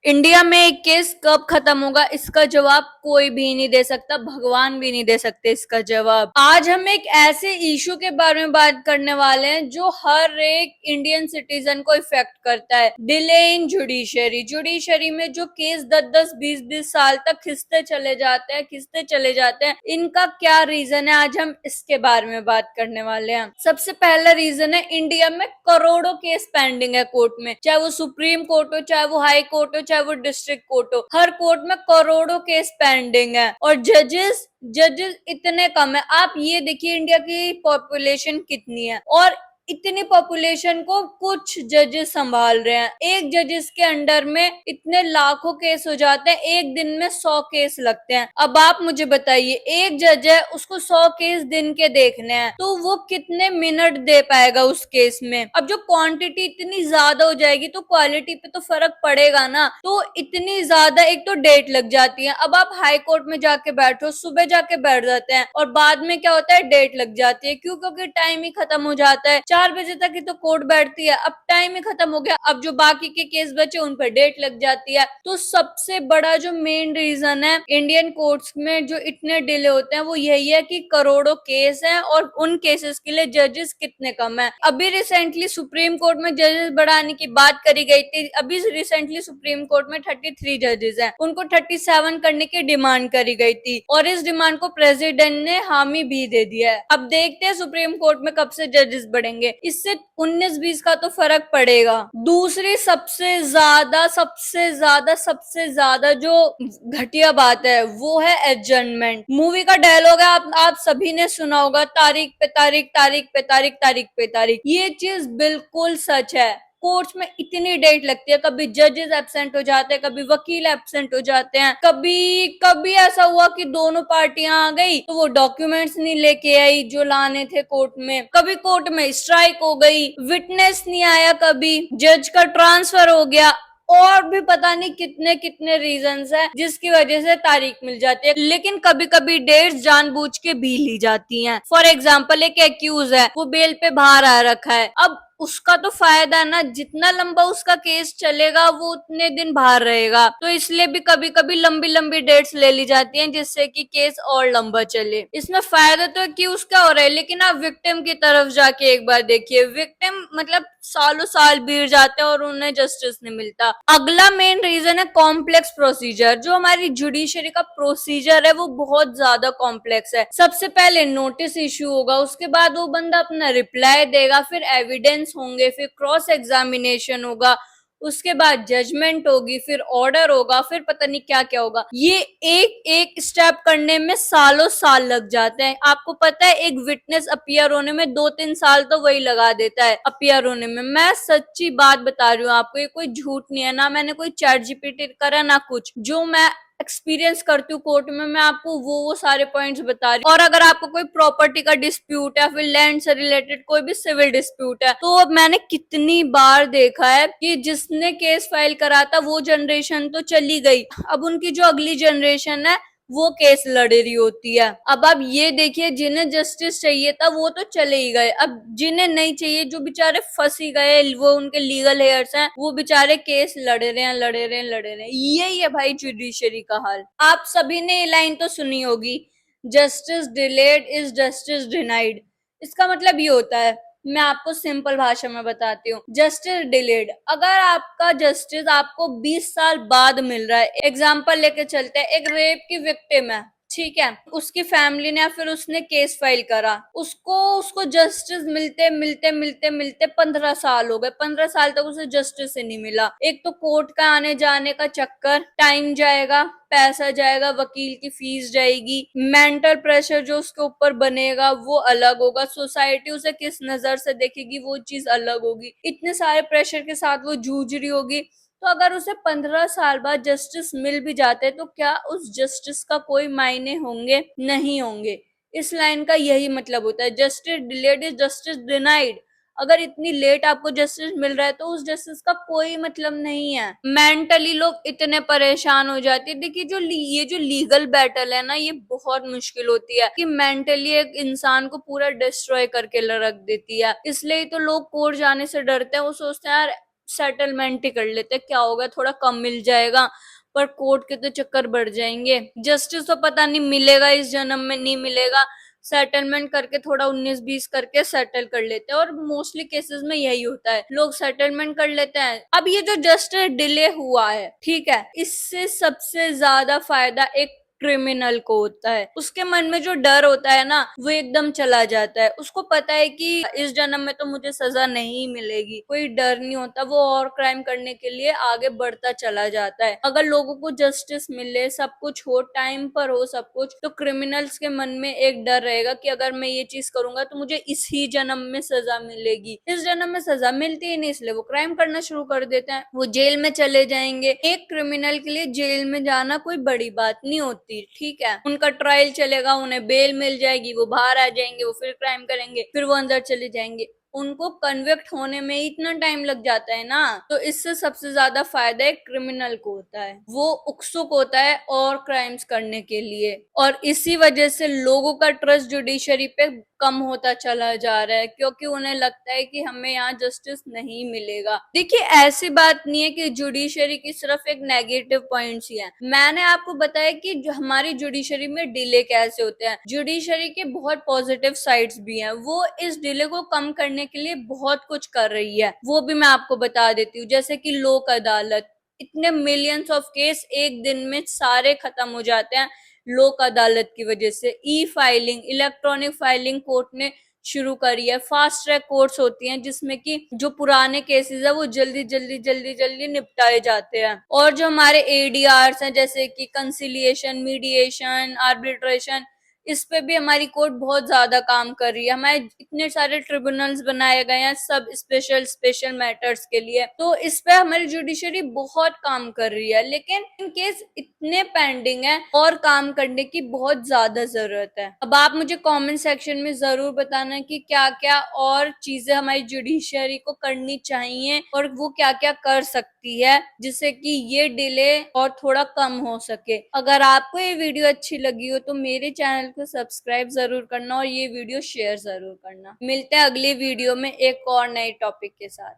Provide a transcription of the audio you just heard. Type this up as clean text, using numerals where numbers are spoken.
India में एक case कब खत्म होगा इसका जवाब कोई भी नहीं दे सकता, भगवान भी नहीं दे सकते इसका जवाब। आज हम एक ऐसे इशू के बारे में बात करने वाले हैं जो हर एक इंडियन सिटीजन को इफेक्ट करता है, डिले इन जुडिशरी। जुडिशरी में जो केस 10-10, 20-20 साल तक खिंचते चले जाते हैं, इनका क्या रीजन है, आज हम इसके बारे में बात करने वाले हैं। सबसे पहला रीजन है, इंडिया में करोड़ों केस पेंडिंग है कोर्ट में, चाहे वो सुप्रीम कोर्ट हो, चाहे वो हाई कोर्ट हो, चाहे वो डिस्ट्रिक्ट कोर्ट हो, हर कोर्ट में करोड़ों केस पेंडिंग है और जजेस जजेस इतने कम है। आप ये देखिए इंडिया की पॉपुलेशन कितनी है और इतनी पॉपुलेशन को कुछ जजेस संभाल रहे हैं। एक जजेस के अंडर में इतने लाखों केस हो जाते हैं, एक दिन में 100 केस लगते हैं। अब आप मुझे बताइए, एक जज है, उसको 100 केस दिन के देखने हैं, तो वो कितने मिनट दे पाएगा उस केस में। अब जो क्वांटिटी इतनी ज्यादा हो जाएगी तो क्वालिटी पे तो फर्क पड़ेगा ना। तो इतनी ज्यादा एक तो डेट लग जाती है। अब आप हाई कोर्ट में जाके बैठो, सुबह जाके बैठ जाते हैं और बाद में क्या होता है, डेट लग जाती है। क्यों? क्योंकि टाइम ही खत्म हो जाता है। 4 बजे तक ही तो कोर्ट बैठती है, अब टाइम ही खत्म हो गया, अब जो बाकी के केस बचे उन पर डेट लग जाती है। तो सबसे बड़ा जो मेन रीजन है इंडियन कोर्ट्स में जो इतने डिले होते हैं वो यही है कि करोड़ों केस हैं और उन केसेस के लिए जजेस कितने कम है। अभी रिसेंटली सुप्रीम कोर्ट में जजेस बढ़ाने की बात करी गई थी। अभी रिसेंटली सुप्रीम कोर्ट में 33 जजेस हैं, उनको 37 करने की डिमांड करी गई थी और इस डिमांड को प्रेसिडेंट ने हामी भी दे दिया है। अब देखते हैं सुप्रीम कोर्ट में कब से जजेस बढ़ेंगे, इससे 19-20 का तो फर्क पड़ेगा। दूसरी सबसे ज्यादा जो घटिया बात है वो है एडजर्नमेंट। मूवी का डायलॉग है, आप सभी ने सुना होगा, तारीख पे तारीख, तारीख पे तारीख, तारीख पे तारीख। ये चीज बिल्कुल सच है। कोर्ट्स में इतनी डेट लगती है, कभी जजेस एब्सेंट हो जाते हैं, कभी वकील एब्सेंट हो जाते हैं, कभी कभी ऐसा हुआ कि दोनों पार्टियां आ गई तो वो डॉक्यूमेंट्स नहीं लेके आई जो लाने थे कोर्ट में, कभी कोर्ट में स्ट्राइक हो गई, विटनेस नहीं आया, कभी जज का ट्रांसफर हो गया, और भी पता नहीं कितने कितने रीजंस है जिसकी वजह से तारीख मिल जाती है। लेकिन कभी कभी डेट्स जानबूझ के भी ली जाती हैं। फॉर एग्जाम्पल, एक एक्यूज है, वो बेल पे बाहर आ रखा है, अब उसका तो फायदा है ना, जितना लंबा उसका केस चलेगा वो उतने दिन बाहर रहेगा, तो इसलिए भी कभी कभी लंबी लंबी डेट्स ले ली जाती हैं जिससे कि केस और लंबा चले। इसमें फायदा तो एक्यूज का हो रहा है, लेकिन आप विक्टिम की तरफ जाके एक बार देखिए, विक्टिम मतलब सालों साल बीत जाते हैं और उन्हें जस्टिस नहीं मिलता। अगला मेन रीजन है कॉम्प्लेक्स प्रोसीजर। जो हमारी जुडिशरी का प्रोसीजर है वो बहुत ज्यादा कॉम्प्लेक्स है। सबसे पहले नोटिस इश्यू होगा, उसके बाद वो बंदा अपना रिप्लाई देगा, फिर एविडेंस होंगे, फिर क्रॉस एग्जामिनेशन होगा, उसके बाद जजमेंट होगी, फिर ऑर्डर होगा, फिर पता नहीं क्या क्या होगा। ये एक एक स्टेप करने में सालों साल लग जाते हैं। आपको पता है एक विटनेस अपीयर होने में 2-3 साल तो वही लगा देता है अपीयर होने में। मैं सच्ची बात बता रही हूँ आपको, ये कोई झूठ नहीं है, ना मैंने कोई चैट जीपीटी करा ना कुछ, जो मैं एक्सपीरियंस करती हूँ कोर्ट में, मैं आपको वो सारे पॉइंट्स बता रही हूँ। और अगर आपको कोई प्रॉपर्टी का डिस्प्यूट है, फिर लैंड से रिलेटेड कोई भी सिविल डिस्प्यूट है, तो मैंने कितनी बार देखा है कि जिसने केस फाइल करा था वो जनरेशन तो चली गई, अब उनकी जो अगली जनरेशन है वो केस लड़ रही होती है। अब आप ये देखिए, जिन्हें जस्टिस चाहिए था वो तो चले ही गए, अब जिन्हें नहीं चाहिए, जो बेचारे फंस ही गए, वो उनके लीगल हेयर्स हैं, वो बेचारे केस लड़ रहे हैं। यही है भाई जुडिशरी का हाल। आप सभी ने ये लाइन तो सुनी होगी, justice delayed is justice denied. इसका मतलब ये होता है, मैं आपको सिंपल भाषा में बताती हूँ, जस्टिस डिलेड, अगर आपका जस्टिस आपको 20 साल बाद मिल रहा है, एग्जाम्पल लेके चलते हैं, एक रेप की विक्टिम है, ठीक है, उसकी फैमिली ने या फिर उसने केस फाइल करा, उसको उसको जस्टिस मिलते मिलते मिलते मिलते 15 साल हो गए, 15 साल तक उसे जस्टिस ही नहीं मिला। एक तो कोर्ट का आने जाने का चक्कर, टाइम जाएगा, पैसा जाएगा, वकील की फीस जाएगी, मेंटल प्रेशर जो उसके ऊपर बनेगा वो अलग होगा, सोसाइटी उसे किस नजर से देखेगी वो चीज अलग होगी, इतने सारे प्रेशर के साथ वो जूझ रही होगी। तो अगर उसे 15 साल बाद जस्टिस मिल भी जाते तो क्या उस जस्टिस का कोई मायने होंगे? नहीं होंगे। इस लाइन का यही मतलब होता है, justice delayed is justice denied. अगर इतनी लेट आपको जस्टिस मिल रहा है तो उस जस्टिस का कोई मतलब नहीं है। मेंटली लोग इतने परेशान हो जाते हैं। देखिए ये जो लीगल बैटल है ना, ये बहुत मुश्किल होती है कि मेंटली एक इंसान को पूरा डिस्ट्रॉय करके रख देती है। इसलिए तो लोग कोर्ट जाने से डरते हैं, वो सोचते हैं यार सेटलमेंट ही कर लेते हैं, क्या होगा, थोड़ा कम मिल जाएगा, पर कोर्ट के तो चक्कर बढ़ जाएंगे, जस्टिस तो पता नहीं मिलेगा इस जन्म में, नहीं मिलेगा, सेटलमेंट करके थोड़ा 19-20 करके सेटल कर लेते हैं। और मोस्टली केसेस में यही होता है, लोग सेटलमेंट कर लेते हैं। अब ये जो जस्टिस डिले हुआ है, ठीक है, इससे सबसे ज्यादा फायदा एक क्रिमिनल को होता है। उसके मन में जो डर होता है ना, वो एकदम चला जाता है। उसको पता है कि इस जन्म में तो मुझे सजा नहीं मिलेगी, कोई डर नहीं होता, वो और क्राइम करने के लिए आगे बढ़ता चला जाता है। अगर लोगों को जस्टिस मिले, सब कुछ हो, टाइम पर हो सब कुछ, तो क्रिमिनल्स के मन में एक डर रहेगा कि अगर मैं ये चीज करूंगा तो मुझे इसी जन्म में सजा मिलेगी। इस जन्म में सजा मिलती ही नहीं, इसलिए वो क्राइम करना शुरू कर देते हैं, वो जेल में चले जाएंगे। एक क्रिमिनल के लिए जेल में जाना कोई बड़ी बात नहीं होती, ठीक है, उनका ट्रायल चलेगा, उन्हें बेल मिल जाएगी, वो बाहर आ जाएंगे, वो फिर क्राइम करेंगे, फिर वो अंदर चले जाएंगे। उनको कन्विक्ट होने में इतना टाइम लग जाता है ना, तो इससे सबसे ज्यादा फायदा एक क्रिमिनल को होता है, वो उत्सुक होता है और क्राइम्स करने के लिए। और इसी वजह से लोगों का ट्रस्ट जुडिशरी पे कम होता चला जा रहा है, क्योंकि उन्हें लगता है कि हमें यहाँ जस्टिस नहीं मिलेगा। देखिए, ऐसी बात नहीं है कि जुडिशरी की सिर्फ एक नेगेटिव पॉइंट्स ही है। मैंने आपको बताया कि जो हमारी जुडिशरी में डिले कैसे होते हैं, जुडिशरी के बहुत पॉजिटिव साइड्स भी हैं। वो इस डिले को कम करने के लिए बहुत कुछ कर रही है, वो भी मैं आपको बता देती हूँ। जैसे कि लोक अदालत, इतने मिलियंस ऑफ केस एक दिन में सारे खत्म हो जाते हैं लोक अदालत की वजह से। ई फाइलिंग, इलेक्ट्रॉनिक फाइलिंग कोर्ट ने शुरू करी है। फास्ट ट्रैक कोर्ट्स होती हैं जिसमें कि जो पुराने केसेस है वो जल्दी जल्दी जल्दी जल्दी निपटाए जाते हैं। और जो हमारे एडीआर्स हैं, जैसे कि कंसिलिएशन, मीडिएशन, आर्बिट्रेशन, इस पे भी हमारी कोर्ट बहुत ज्यादा काम कर रही है। हमारे इतने सारे ट्रिब्यूनल्स बनाए गए हैं सब स्पेशल स्पेशल मैटर्स के लिए, तो इस पे हमारी जुडिशरी बहुत काम कर रही है। लेकिन इन केस इतने पेंडिंग है और काम करने की बहुत ज्यादा जरूरत है। अब आप मुझे कमेंट सेक्शन में जरूर बताना कि क्या क्या और चीजें हमारी जुडिशरी को करनी चाहिए और वो क्या क्या कर सकती है जिससे कि ये डिले और थोड़ा कम हो सके। अगर आपको ये वीडियो अच्छी लगी हो तो मेरे चैनल को सब्सक्राइब जरूर करना और ये वीडियो शेयर जरूर करना। मिलते हैं अगली वीडियो में एक और नए टॉपिक के साथ।